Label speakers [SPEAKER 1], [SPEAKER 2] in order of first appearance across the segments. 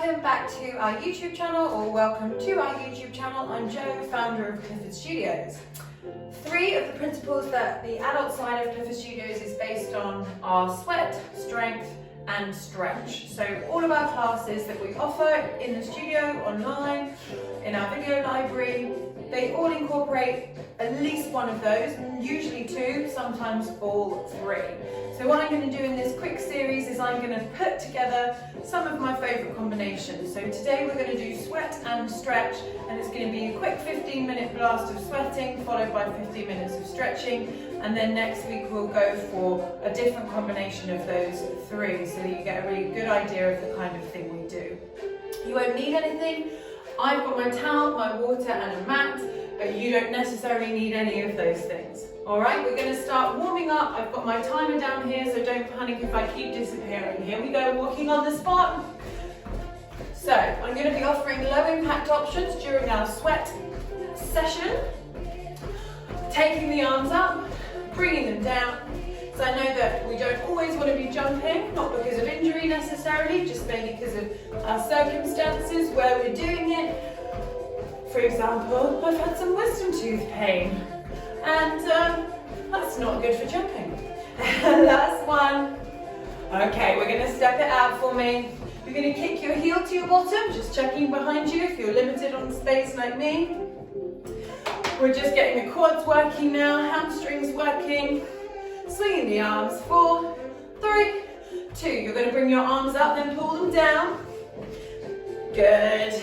[SPEAKER 1] Welcome back to our YouTube channel, or welcome to our YouTube channel. I'm Jo, founder of Clifford Studios. 3 of the principles that the adult side of Clifford Studios is based on are sweat, strength, and stretch. So all of our classes that we offer in the studio, online, in our video library, they all incorporate at least one of those, usually 2, sometimes all 3. So what I'm going to do in this quick series is I'm going to put together some of my favourite combinations. So today we're going to do sweat and stretch, and it's going to be a quick 15-minute blast of sweating followed by 15 minutes of stretching, and then next week we'll go for a different combination of those 3 so that you get a really good idea of the kind of thing we do. You won't need anything. I've got my towel, my water and a mat, but you don't necessarily need any of those things. Alright, we're going to start warming up. I've got my timer down here, so don't panic if I keep disappearing. Here we go, walking on the spot. So, I'm going to be offering low impact options during our sweat session. Taking the arms up, bringing them down. So I know that we don't always want to be jumping, not because of injury necessarily, just maybe because of our circumstances where we're doing it. For example, I've had some wisdom tooth pain, and that's not good for jumping. Last one. Okay, we're going to step it out for me. You're going to kick your heel to your bottom, just checking behind you if you're limited on space like me. We're just getting the quads working now, hamstrings working. Swinging the arms, 4, 3, 2. You're going to bring your arms up, then pull them down. Good.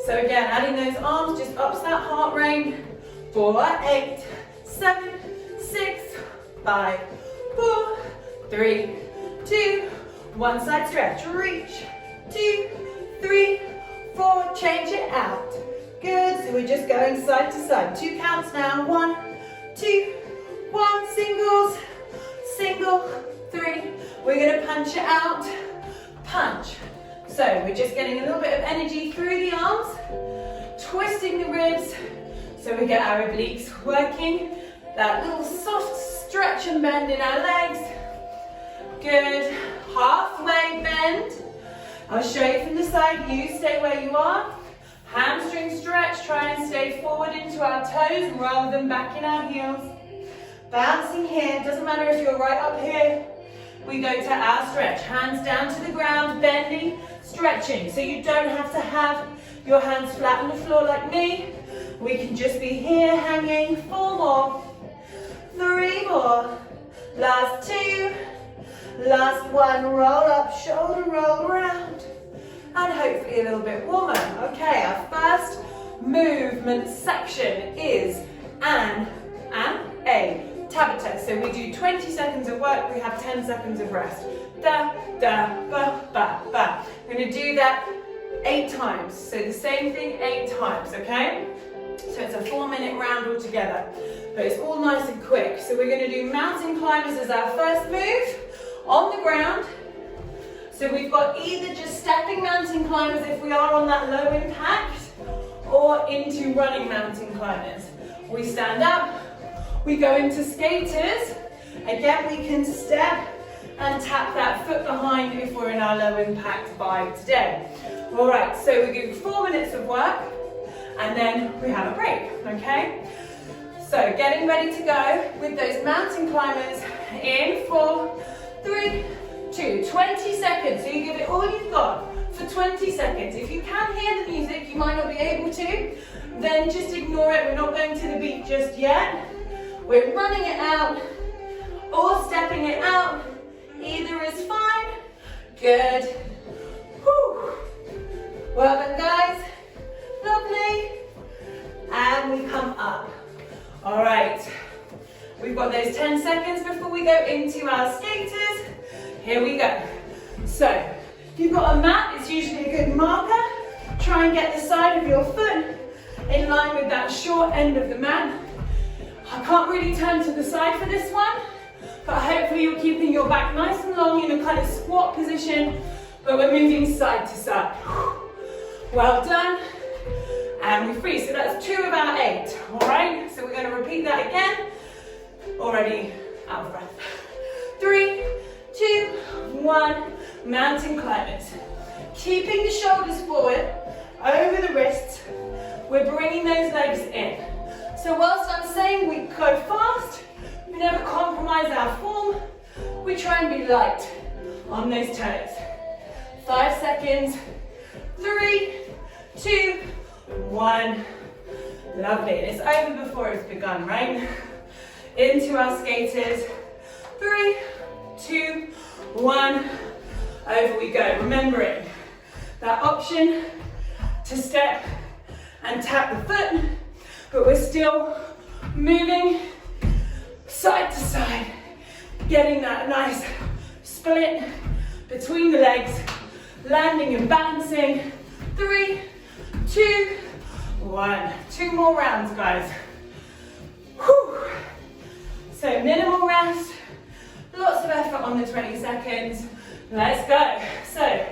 [SPEAKER 1] So again, adding those arms just ups that heart rate. 4, 8, 7, 6, 5, 4, 3, 2. One side stretch. Reach. 2, 3, 4. Change it out. Good. So we're just going side to side. 2 counts now. 1, 2, 1, singles, single, 3. We're going to punch it out, punch. So we're just getting a little bit of energy through the arms, twisting the ribs, so we get our obliques working, that little soft stretch and bend in our legs. Good, halfway bend. I'll show you from the side, you stay where you are. Hamstring stretch, try and stay forward into our toes rather than back in our heels. Bouncing here, doesn't matter if you're right up here. We go to our stretch, hands down to the ground, bending, stretching. So you don't have to have your hands flat on the floor like me. We can just be here hanging. 4 more, 3 more, last 2, last 1, roll up, shoulder roll around, and hopefully a little bit warmer. Okay, our first movement section is a Tabata. So we do 20 seconds of work, we have 10 seconds of rest. Da, da, ba, ba, ba. We're going to do that 8 times. So the same thing 8 times, okay? So it's a 4-minute round altogether. But it's all nice and quick. So we're going to do mountain climbers as our first move on the ground. So we've got either just stepping mountain climbers if we are on that low impact, or into running mountain climbers. We stand up. We go into skaters. Again, we can step and tap that foot behind if we're in our low impact vibe today. All right, so we do 4 minutes of work and then we have a break, okay? So getting ready to go with those mountain climbers in 4, 3, 2, 20 seconds. So you give it all you've got for 20 seconds. If you can hear the music, you might not be able to, then just ignore it. We're not going to the beat just yet. We're running it out or stepping it out. Either is fine. Good. Whew. Well done, guys. Lovely. And we come up. All right. We've got those 10 seconds before we go into our skaters. Here we go. So, if you've got a mat, it's usually a good marker. Try and get the side of your foot in line with that short end of the mat. I can't really turn to the side for this one, but hopefully you're keeping your back nice and long in a kind of squat position, but we're moving side to side. Well done. And we freeze. So that's 2 of our 8. All right, so we're going to repeat that again. Already out of breath. 3, 2, 1, mountain climbers. Keeping the shoulders forward, over the wrists. We're bringing those legs in. So whilst I'm saying we go fast, we never compromise our form. We try and be light on those toes. 5 seconds. 3, 2, 1. Lovely. It's over before it's begun, right? Into our skaters. 3, 2, 1. Over we go. Remembering that option to step and tap the foot, but we're still moving side to side, getting that nice split between the legs, landing and balancing. 3, 2, 1. 2 more rounds, guys. Whew. So minimal rest, lots of effort on the 20 seconds. Let's go. So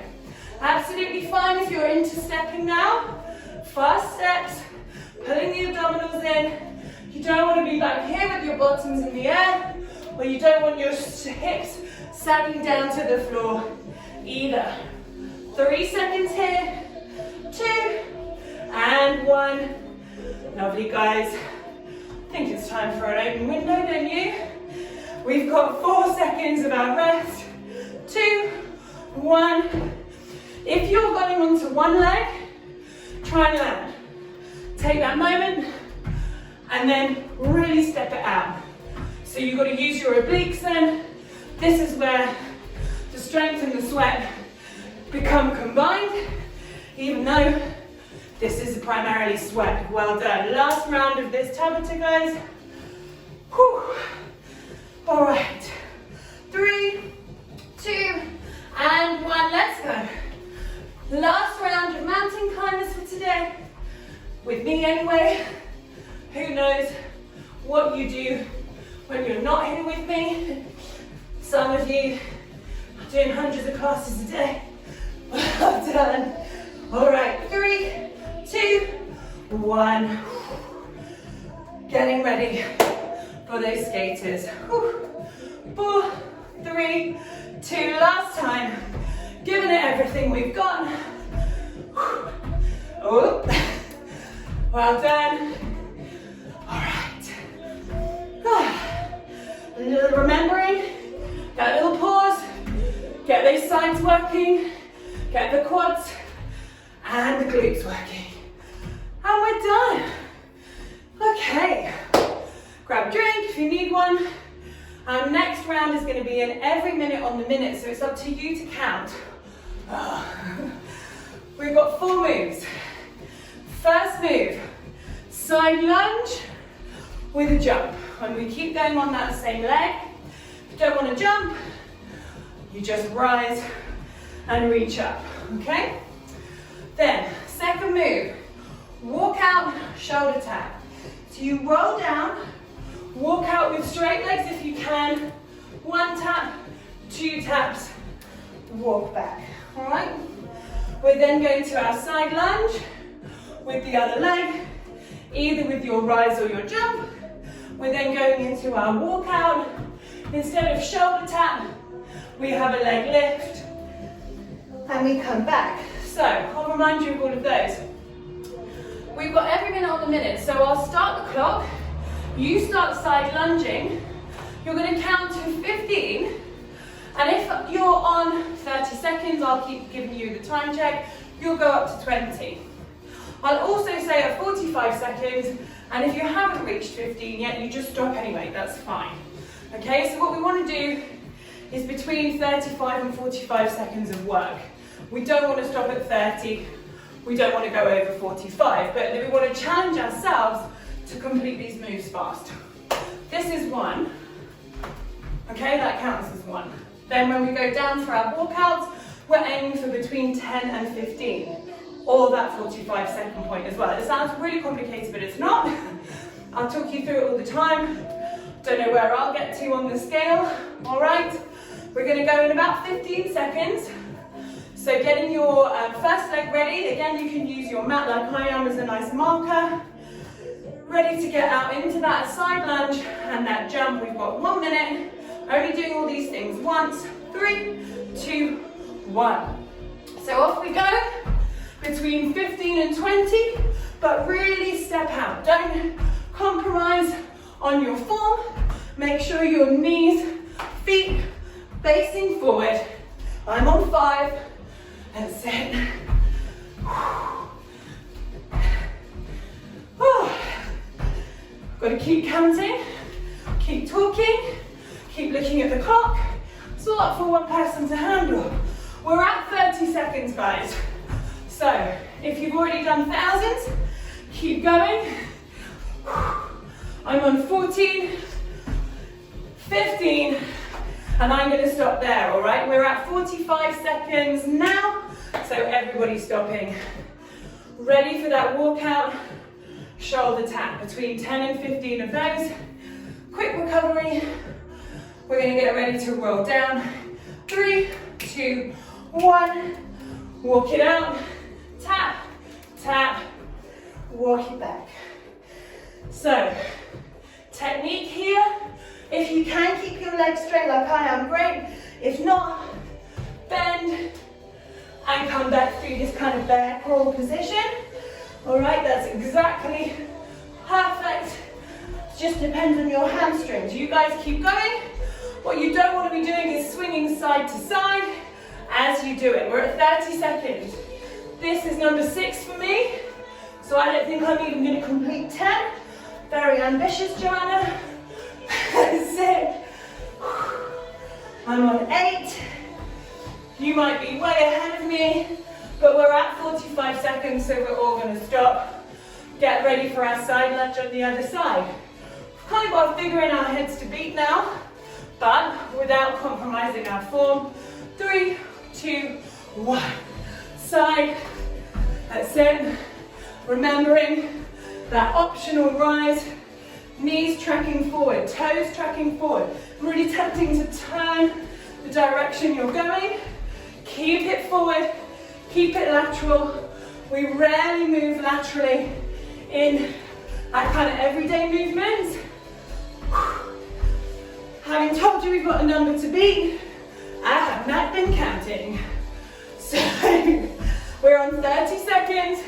[SPEAKER 1] absolutely fine if you're interstepping now. Fast steps, pulling the abdominals in. You don't want to be back here with your bottoms in the air, or you don't want your hips sagging down to the floor either. 3 seconds here, 2, and 1. Lovely, guys. I think it's time for an open window, don't you? We've got 4 seconds of our rest. 2, 1. If you're going onto one leg, try and land. Take that moment and then really step it out. So you've got to use your obliques then. This is where the strength and the sweat become combined, even though this is primarily sweat. Well done. Last round of this Tabata, guys. Whew. All right. 3, 2, and 1. Let's go. Last round of mountain climbers for today. With me anyway. Who knows what you do when you're not here with me. Some of you are doing hundreds of classes a day. Well done. All right, 3, 2, 1. Getting ready for those skaters. 4, 3, 2, last time. Giving it everything we've got. Oh, well done. All right. Remembering that little pause, get those sides working, get the quads and the glutes working. And we're done. Okay, grab a drink if you need one. Our next round is going to be in every minute on the minute, so it's up to you to count. We've got 4 moves. First move, side lunge with a jump. And we keep going on that same leg. If you don't want to jump, you just rise and reach up, okay? Then, second move, walk out, shoulder tap. So you roll down, walk out with straight legs if you can. 1 tap, 2 taps, walk back, all right? We're then going to our side lunge with the other leg, either with your rise or your jump. We're then going into our walk out. Instead of shoulder tap, we have a leg lift, and we come back. So, I'll remind you of all of those. We've got every minute on the minute, so I'll start the clock. You start side lunging. You're going to count to 15, and if you're on 30 seconds, I'll keep giving you the time check, you'll go up to 20. I'll also say at 45 seconds, and if you haven't reached 15 yet, you just stop anyway, that's fine. Okay, so what we want to do is between 35 and 45 seconds of work. We don't want to stop at 30, we don't want to go over 45, but we want to challenge ourselves to complete these moves fast. This is 1. Okay, that counts as 1. Then when we go down for our walkouts, we're aiming for between 10 and 15, or that 45-second point as well. It sounds really complicated, but it's not. I'll talk you through it all the time. Don't know where I'll get to on the scale. All right, we're going to go in about 15 seconds. So getting your first leg ready. Again, you can use your mat like I am as a nice marker. Ready to get out into that side lunge and that jump. We've got 1 minute. Only doing all these things once. 3, 2, 1. So off we go, between 15 and 20, but really step out. Don't compromise on your form. Make sure your knees, feet facing forward. I'm on 5, that's it. Got to keep counting, keep talking, keep looking at the clock. It's all up for one person to handle. We're at 30 seconds, guys. So if you've already done thousands, keep going. I'm on 14, 15, and I'm going to stop there, all right? We're at 45 seconds now, so everybody's stopping. Ready for that walkout, shoulder tap, between 10 and 15 of those. Quick recovery. We're going to get ready to roll down. 3, 2, 1. Walk it out. Tap, tap, walk it back. So, technique here. If you can keep your legs straight like I am, great. If not, bend and come back through this kind of bear crawl position. All right, that's exactly perfect. Just depends on your hamstrings. You guys keep going. What you don't want to be doing is swinging side to side as you do it. We're at 30 seconds. This is number 6 for me, so I don't think I'm even going to complete 10. Very ambitious, Joanna. That's it. I'm on 8. You might be way ahead of me, but we're at 45 seconds, so we're all going to stop. Get ready for our side lunge on the other side. We've kind of got a figure in our heads to beat now, but without compromising our form. 3, 2, 1. Side. That's it. Remembering that optional rise. Knees tracking forward, toes tracking forward. Really tempting to turn the direction you're going. Keep it forward, keep it lateral. We rarely move laterally in our kind of everyday movements. Having told you we've got a number to beat, I have not been counting. So we're on 30 seconds.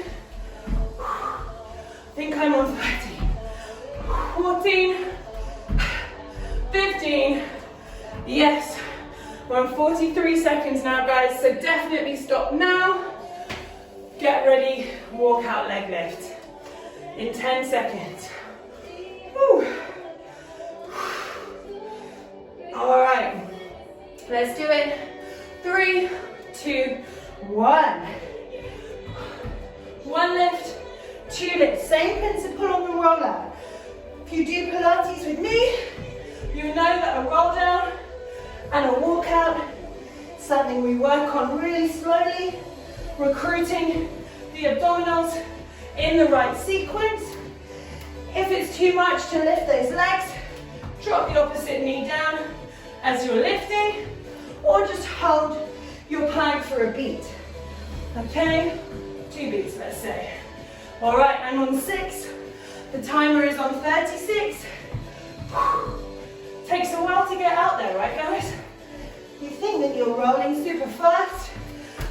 [SPEAKER 1] I think I'm on 30. 14, 15, yes. We're on 43 seconds now, guys, so definitely stop now. Get ready, walk out leg lift in 10 seconds. Whew. All right, let's do it. 3, 2, 1. 1 lift, 2 lifts. Same principle on the roller. If you do Pilates with me, you know that a roll down and a walkout is something we work on really slowly, recruiting the abdominals in the right sequence. If it's too much to lift those legs, drop the opposite knee down as you're lifting, or just hold your plank for a beat. Okay, 2 beats, let's say. All right, I'm on 6. The timer is on 36. Takes a while to get out there, right, guys? You think that you're rolling super fast,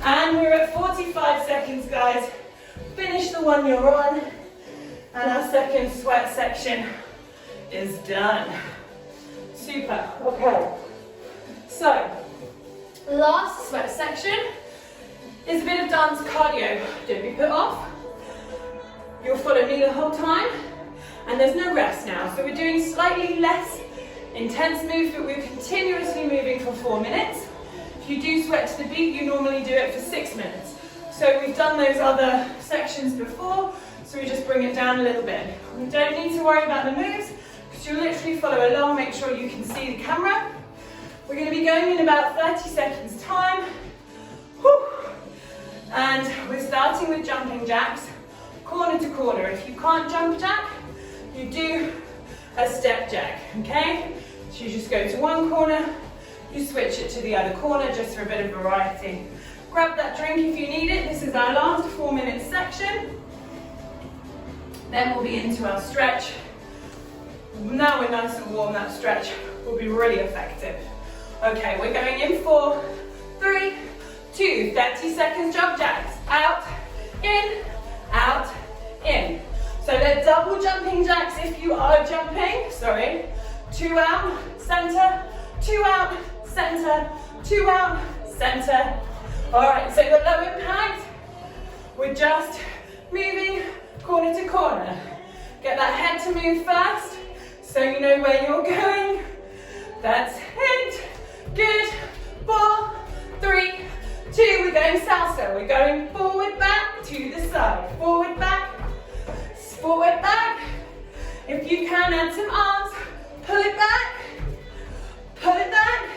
[SPEAKER 1] and we're at 45 seconds, guys. Finish the one you're on, and our second sweat section is done. Super. Okay. So, last sweat section is a bit of dance cardio. Don't be put off. You'll follow me the whole time, and there's no rest now. So we're doing slightly less intense moves, but we're continuously moving for 4 minutes. If you do sweat to the beat, you normally do it for 6 minutes. So we've done those other sections before, so we just bring it down a little bit. We don't need to worry about the moves, because you'll literally follow along, make sure you can see the camera. We're going to be going in about 30 seconds time. Whew. And we're starting with jumping jacks, corner to corner. If you can't jump jack, you do a step jack, okay? So you just go to one corner, you switch it to the other corner just for a bit of variety. Grab that drink if you need it. This is our last 4-minute section. Then we'll be into our stretch. Now we're nice and warm, that stretch will be really effective. Okay, we're going in 4, 3, 2 30 seconds jump jacks. Out, in, out, in. So they're double jumping jacks if you are jumping. Sorry. 2 out, center, 2 out, center, 2 out, center. All right, so the low impact, we're just moving corner to corner. Get that head to move first, so you know where you're going. That's it. Good. 4, 3, 2. We're going salsa. We're going forward, back, to the side. Forward, back, forward, back. If you can, add some arms. Pull it back. Pull it back.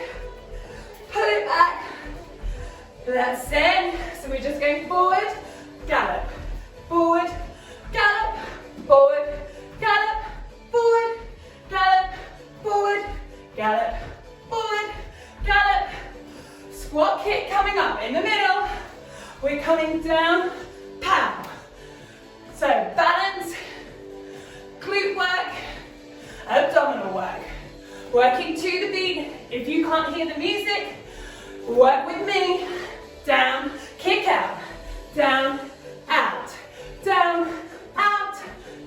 [SPEAKER 1] Pull it back. That's it. So we're just going forward, gallop, forward, gallop, forward, gallop, forward, gallop, forward, gallop, forward, gallop. Squat kick coming up in the middle. We're coming down, pow. So balance, glute work, abdominal work. Working to the beat. If you can't hear the music, work with me. Down, kick out, down, out, down, out,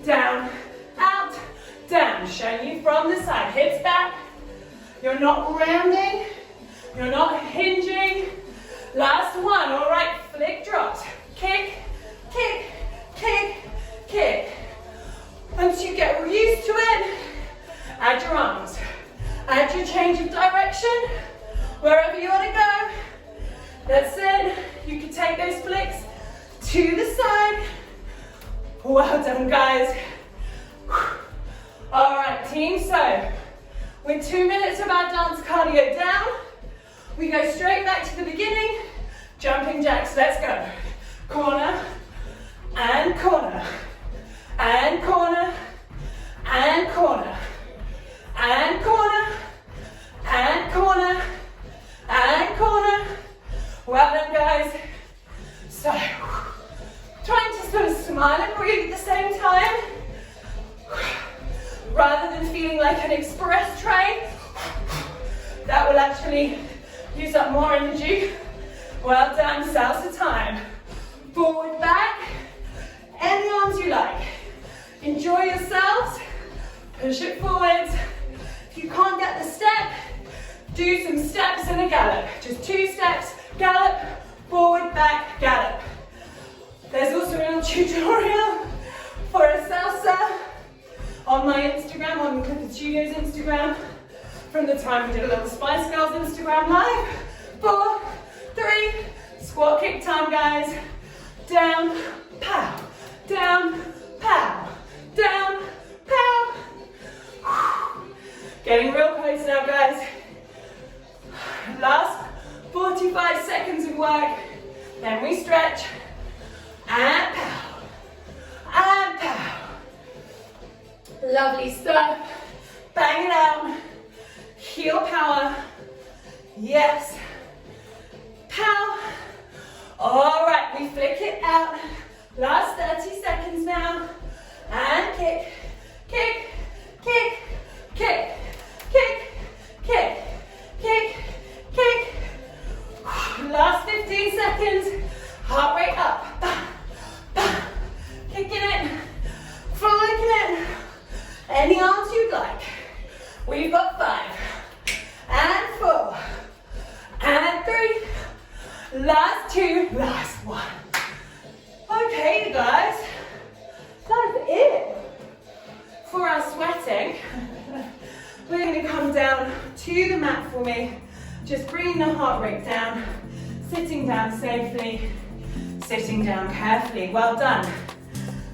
[SPEAKER 1] down, out, down. Showing you from the side, hips back. You're not rounding, you're not hinging. Last one, all right, flick drops. Kick, kick, kick, kick. Once you get used to it, add your arms. Add your change of direction, wherever you want to go. That's it. You can take those flicks to the side. Well done, guys. All right, team, so with 2 minutes of our dance cardio down, we go straight back to the beginning. Jumping jacks, let's go. Corner, and corner, and corner, and corner, and corner, and corner, and corner. Well done, guys. So, trying to sort of smile and breathe at the same time, rather than feeling like an express train. That will actually use up more energy. Well done, salsa time. Forward, back, any arms you like. Enjoy yourselves, push it forwards. If you can't get the step, do some steps and a gallop. Just 2 steps, gallop, forward, back, gallop. There's also a little tutorial for a salsa on my Instagram, on Clifford Studios Instagram, from the time we did a little Spice Girls Instagram live. 4, 3, squat kick time, guys. Down, pow, down, pow, down, pow. Getting real close now, guys. Last 45 seconds of work, then we stretch, and pow, and pow. Lovely stuff. Bang it out. Heel power. Yes. Pow. All right, we flick it out. Last 30 seconds now. And kick, kick, kick, kick, kick, kick, kick, kick. Last 15 seconds. Heart rate up. Bam, bam. Kicking it. Flicking it. Any arms you'd like. We've got 5. And 4. And 3. Last 2. Last 1. Okay, guys. That's it for our sweating. We're going to come down to the mat for me. Just bringing the heart rate down. Sitting down safely. Sitting down carefully. Well done.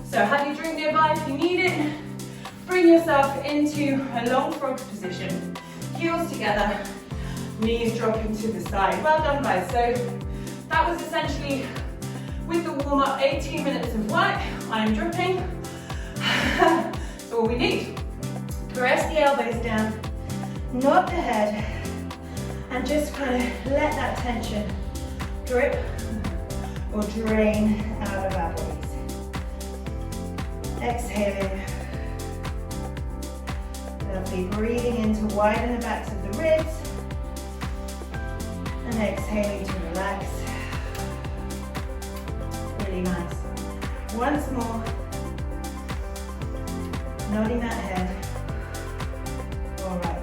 [SPEAKER 1] So have your drink nearby if you need it. Bring yourself into a long frog position. Heels together. Knees dropping to the side. Well done, guys. So that was essentially, with the warm-up, 18 minutes of work. I'm dripping. That's all we need. Press the elbows down, nod the head, and just kind of let that tension drip or drain out of our bodies. Exhaling. Lovely. Breathing in to widen the backs of the ribs. And exhaling to relax. once more. Nodding that head. All right.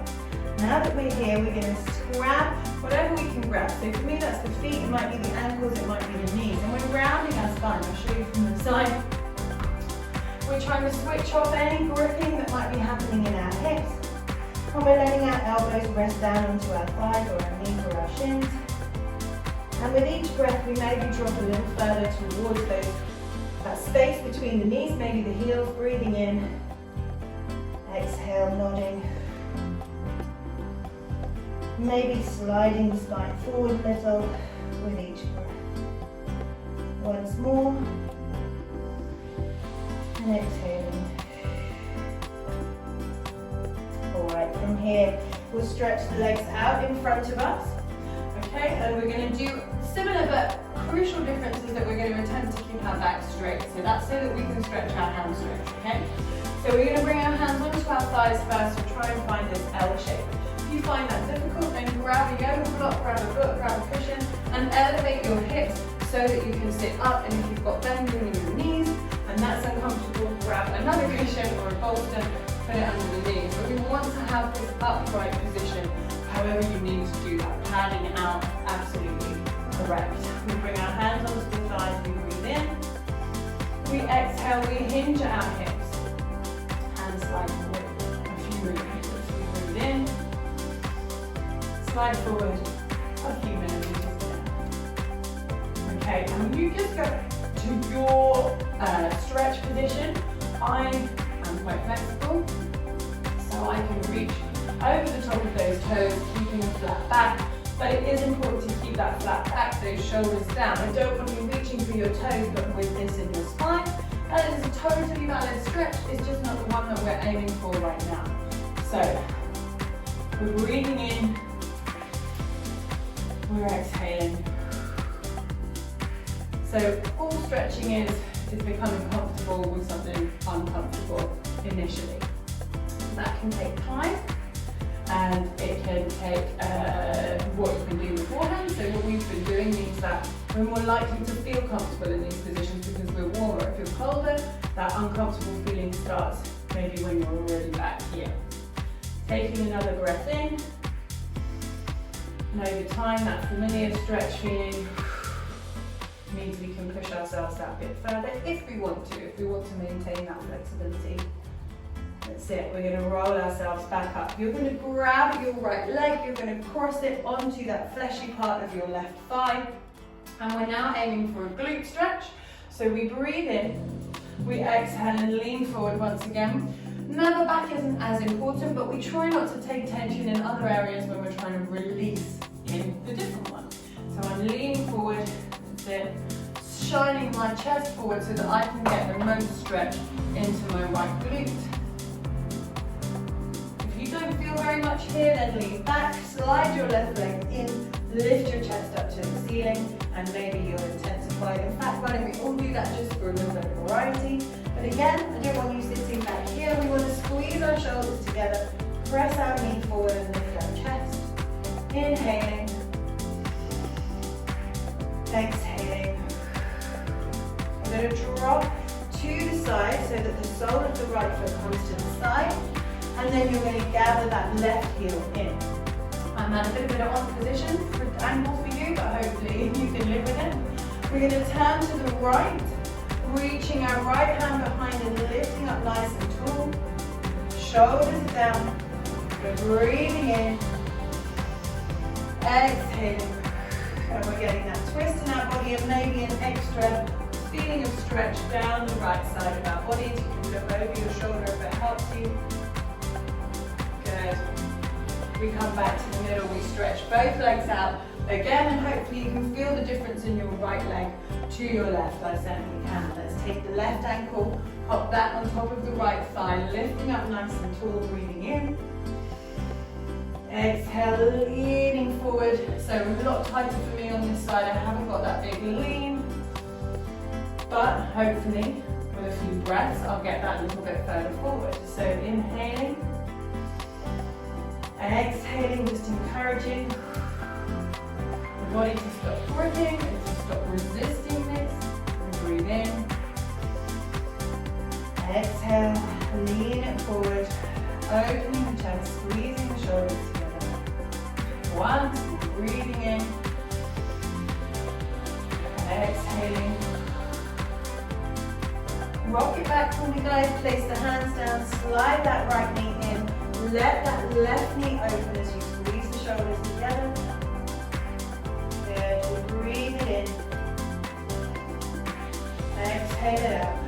[SPEAKER 1] Now that we're here, we're going to grab whatever we can grab. So for me, that's the feet, it might be the ankles, it might be the knees. And we're grounding our spine. I'll show you from the side. We're trying to switch off any gripping that might be happening in our hips. And we're letting our elbows rest down onto our thighs or our knees or our shins. And with each breath, we maybe drop a little further towards that space between the knees, maybe the heels, breathing in. Exhale, nodding. Maybe sliding the spine forward a little with each breath. Once more. And exhaling. Alright, from here, we'll stretch the legs out in front of us. Okay, and we're going to do similar but crucial differences that we're going to attempt to keep our back straight. So that's so that we can stretch our hamstrings, okay? So we're going to bring our hands onto our thighs first and try and find this L shape. If you find that difficult, then grab a yoga block, grab a book, grab a cushion, and elevate your hips so that you can sit up. And if you've got bending in your knees, and that's uncomfortable, grab another cushion or a bolster, put it under the knees. But we want to have this upright position, however you need to do that. Padding out, absolutely correct. We bring our hands onto the thighs, we breathe in. We exhale, we hinge at our hips. Slide forward a few millimeters. We breathe in, slide forward a few millimeters down. Okay, and you just go to your stretch position. I am quite flexible, so I can reach over the top of those toes, keeping a flat back. But it is important to keep that flat back, those shoulders down. I don't want you reaching for your toes, but with this in your spine. That is a totally valid stretch, it's just not the one that we're aiming for right now. So, we're breathing in, we're exhaling. So, all stretching is becoming comfortable with something uncomfortable initially. That can take time, and it can take what you can do beforehand. So what we've been doing means that we're more likely to feel comfortable in these positions because we're warmer. If you're colder, that uncomfortable feeling starts maybe when you're already back here. Taking another breath in, and over time that familiar stretch feeling means we can push ourselves that bit further if we want to maintain that flexibility. That's it, we're going to roll ourselves back up. You're going to grab your right leg, you're going to cross it onto that fleshy part of your left thigh. And we're now aiming for a glute stretch. So we breathe in, we exhale and lean forward once again. Now the back isn't as important, but we try not to take tension in other areas when we're trying to release in the different one. So I'm leaning forward, that's it. Shining my chest forward so that I can get the most stretch into my right glute. Don't feel very much here, then lean back, slide your left leg in, lift your chest up to the ceiling, and maybe you'll intensify. In fact, why don't we all do that just for a little bit of variety. But again, I don't want you sitting back here. We want to squeeze our shoulders together, press our knee forward and lift our chest. Inhaling, exhaling. I'm going to drop to the side so that the sole of the right foot comes to the side. And then you're going to gather that left heel in. I'm at a bit of an odd position for angle for you, but hopefully you can live with it. We're going to turn to the right, reaching our right hand behind and lifting up nice and tall. Shoulders down. We're breathing in. Exhaling. And we're getting that twist in our body and maybe an extra feeling of stretch down the right side of our bodies. You can look over your shoulder if it helps you. Good. We come back to the middle, we stretch both legs out again, and hopefully you can feel the difference in your right leg to your left. I certainly can. Let's take the left ankle, pop that on top of the right thigh, lifting up nice and tall, breathing in. Exhale, leaning forward. So a lot tighter for me on this side. I haven't got that big lean, but hopefully with a few breaths, I'll get that a little bit further forward. So inhaling. Exhaling, just encouraging the body to stop gripping and to stop resisting this. And breathe in. Exhale, lean it forward, opening the chest, squeezing the shoulders together. Once, breathing in, exhaling. Rock it back for me, guys. Place the hands down, slide that right knee in, let that left knee open as you squeeze the shoulders together. Good, breathe it in. Exhale it out.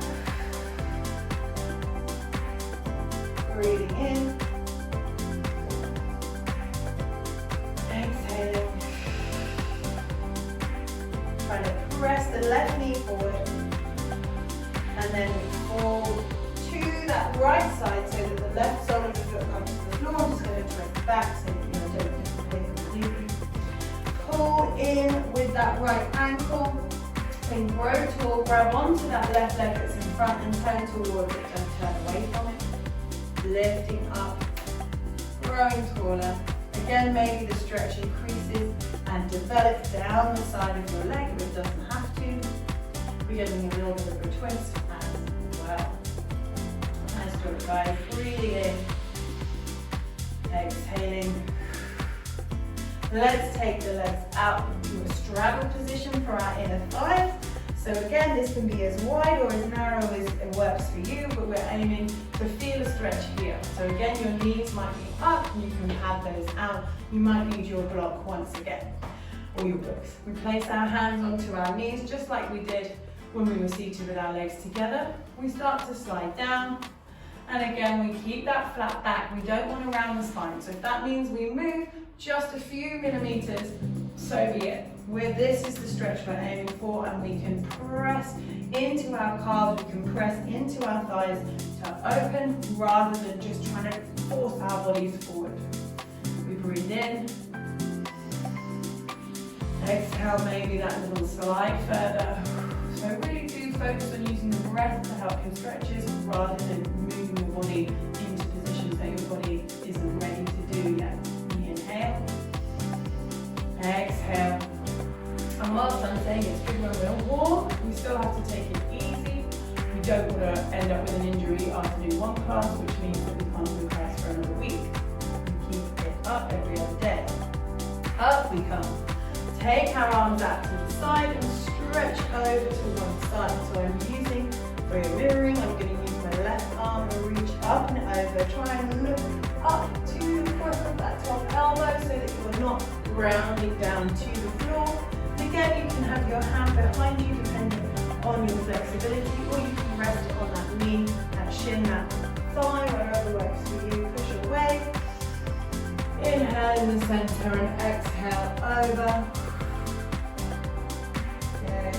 [SPEAKER 1] Breathing in. Exhaling. Trying to press the left knee forward. And then we fall to that right side so that the left sole of the foot comes to the floor. I'm just going to twist it back so that you don't disappear completely. Pull in with that right ankle. Then grow tall, grab onto that left leg that's in front and turn towards it. Don't turn away from it. Lifting up, growing taller. Again, maybe the stretch increases and develops down the side of your leg, but it doesn't have to. We're getting a little bit of a twist as well. Nice job, guys. Breathing in, exhaling. Let's take the legs out into a straddle position for our inner thighs. So again, this can be as wide or as narrow as it works for you, but we're aiming to feel a stretch here. So again, your knees might be up, you can have those out. You might use your block once again, or your books. We place our hands onto our knees, just like we did when we were seated with our legs together. We start to slide down, and again, we keep that flat back. We don't want to round the spine. So if that means we move just a few millimeters, so be it. This is the stretch we're aiming for, and we can press into our calves, we can press into our thighs to open rather than just trying to force our bodies forward. We breathe in, exhale, maybe that little slide further. So really do focus on using the breath to help your stretches rather than moving your body into positions that your body isn't ready to do yet. Inhale, exhale. And whilst I'm saying it's good when we're warm, we still have to take it easy. We don't want to end up with an injury after doing one class, which means that we can't do class for another week. We keep it up every other day. Up we come. Take our arms out to the side and stretch over to one side. So I'm using, for your mirroring, I'm going to use my left arm and reach up and over. Try and look up to the front of that top elbow so that you're not rounding down to the floor. Again, you can have your hand behind you depending on your flexibility, or you can rest it on that knee, that shin, that thigh, wherever works for you. Push away. Inhale in the center and exhale over. Good.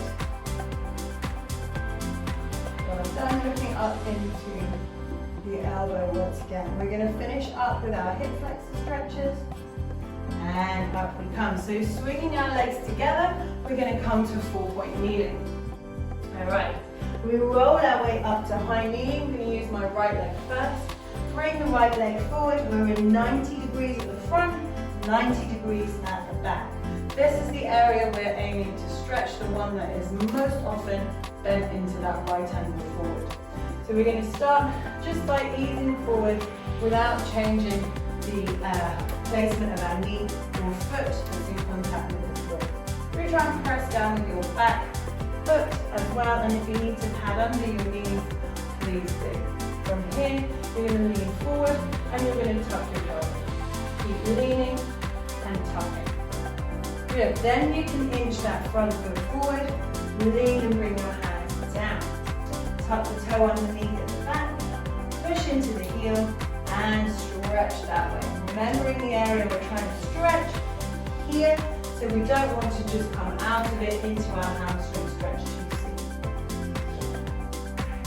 [SPEAKER 1] Well done. Looking up into the elbow once again. We're going to finish up with our hip flexor stretches. And up we come. So swinging our legs together, we're going to come to 4-point kneeling. Alright, we roll our way up to high kneeling. I'm going to use my right leg first. Bring the right leg forward. We're in 90 degrees at the front, 90 degrees at the back. This is the area we're aiming to stretch, the one that is most often bent into that right angle forward. So we're going to start just by easing forward without changing the placement of our knee or foot that's in contact with the floor. Really try and press down with your back foot as well, and if you need to pad under your knees, please do. From here, you're going to lean forward and you're going to tuck your pelvis. Keep leaning and tucking. Good. Then you can inch that front foot forward, lean and bring your hands down. Tuck the toe underneath at the back, push into the heel and stretch that way. Remembering the area we're trying to stretch here, so we don't want to just come out of it into our hamstring stretch too soon.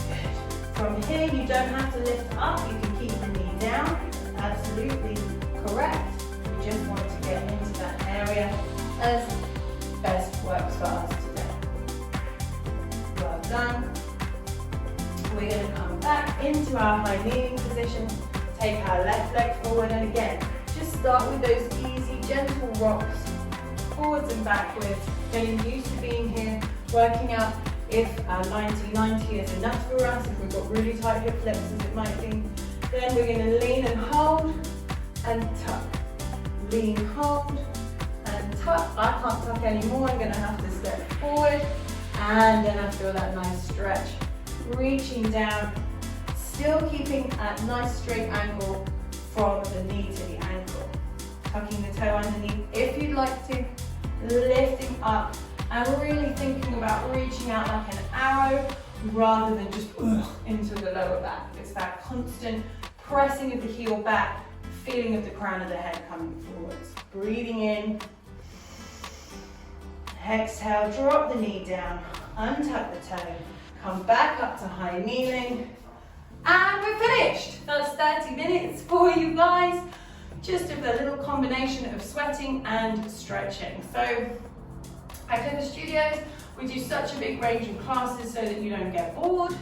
[SPEAKER 1] Good. From here, you don't have to lift up, you can keep the knee down. Absolutely correct. We just want to get into that area as best works for us today. Well done. We're going to come back into our high kneeling position. Take our left leg forward, and again, just start with those easy, gentle rocks, forwards and backwards, getting used to being here, working out If 90-90 is enough for us, if we've got really tight hip flexors, it might be, then we're going to lean and hold and tuck. Lean, hold and tuck. I can't tuck anymore, I'm going to have to step forward, and then I feel that nice stretch. Reaching down, still keeping a nice straight angle from the knee to the ankle. Tucking the toe underneath if you'd like to, lifting up and really thinking about reaching out like an arrow rather than just into the lower back. It's that constant pressing of the heel back, feeling of the crown of the head coming forwards. Breathing in, exhale, drop the knee down, untuck the toe, come back up to high kneeling, and we're finished. That's 30 minutes for you guys, just of a little combination of sweating and stretching. So at Clifford Studios, we do such a big range of classes so that you don't get bored.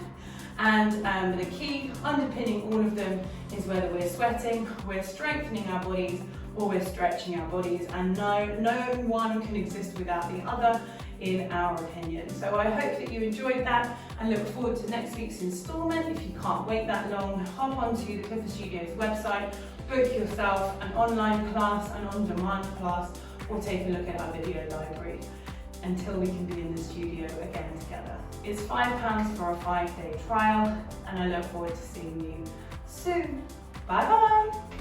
[SPEAKER 1] And the key underpinning all of them is whether we're sweating, we're strengthening our bodies, or we're stretching our bodies. And no one can exist without the other, in our opinion. So I hope that you enjoyed that and look forward to next week's instalment. If you can't wait that long, hop onto the Clifford Studios website, book yourself an online class, an on-demand class, or take a look at our video library until we can be in the studio again together. It's £5 for a 5-day trial, and I look forward to seeing you soon. Bye bye.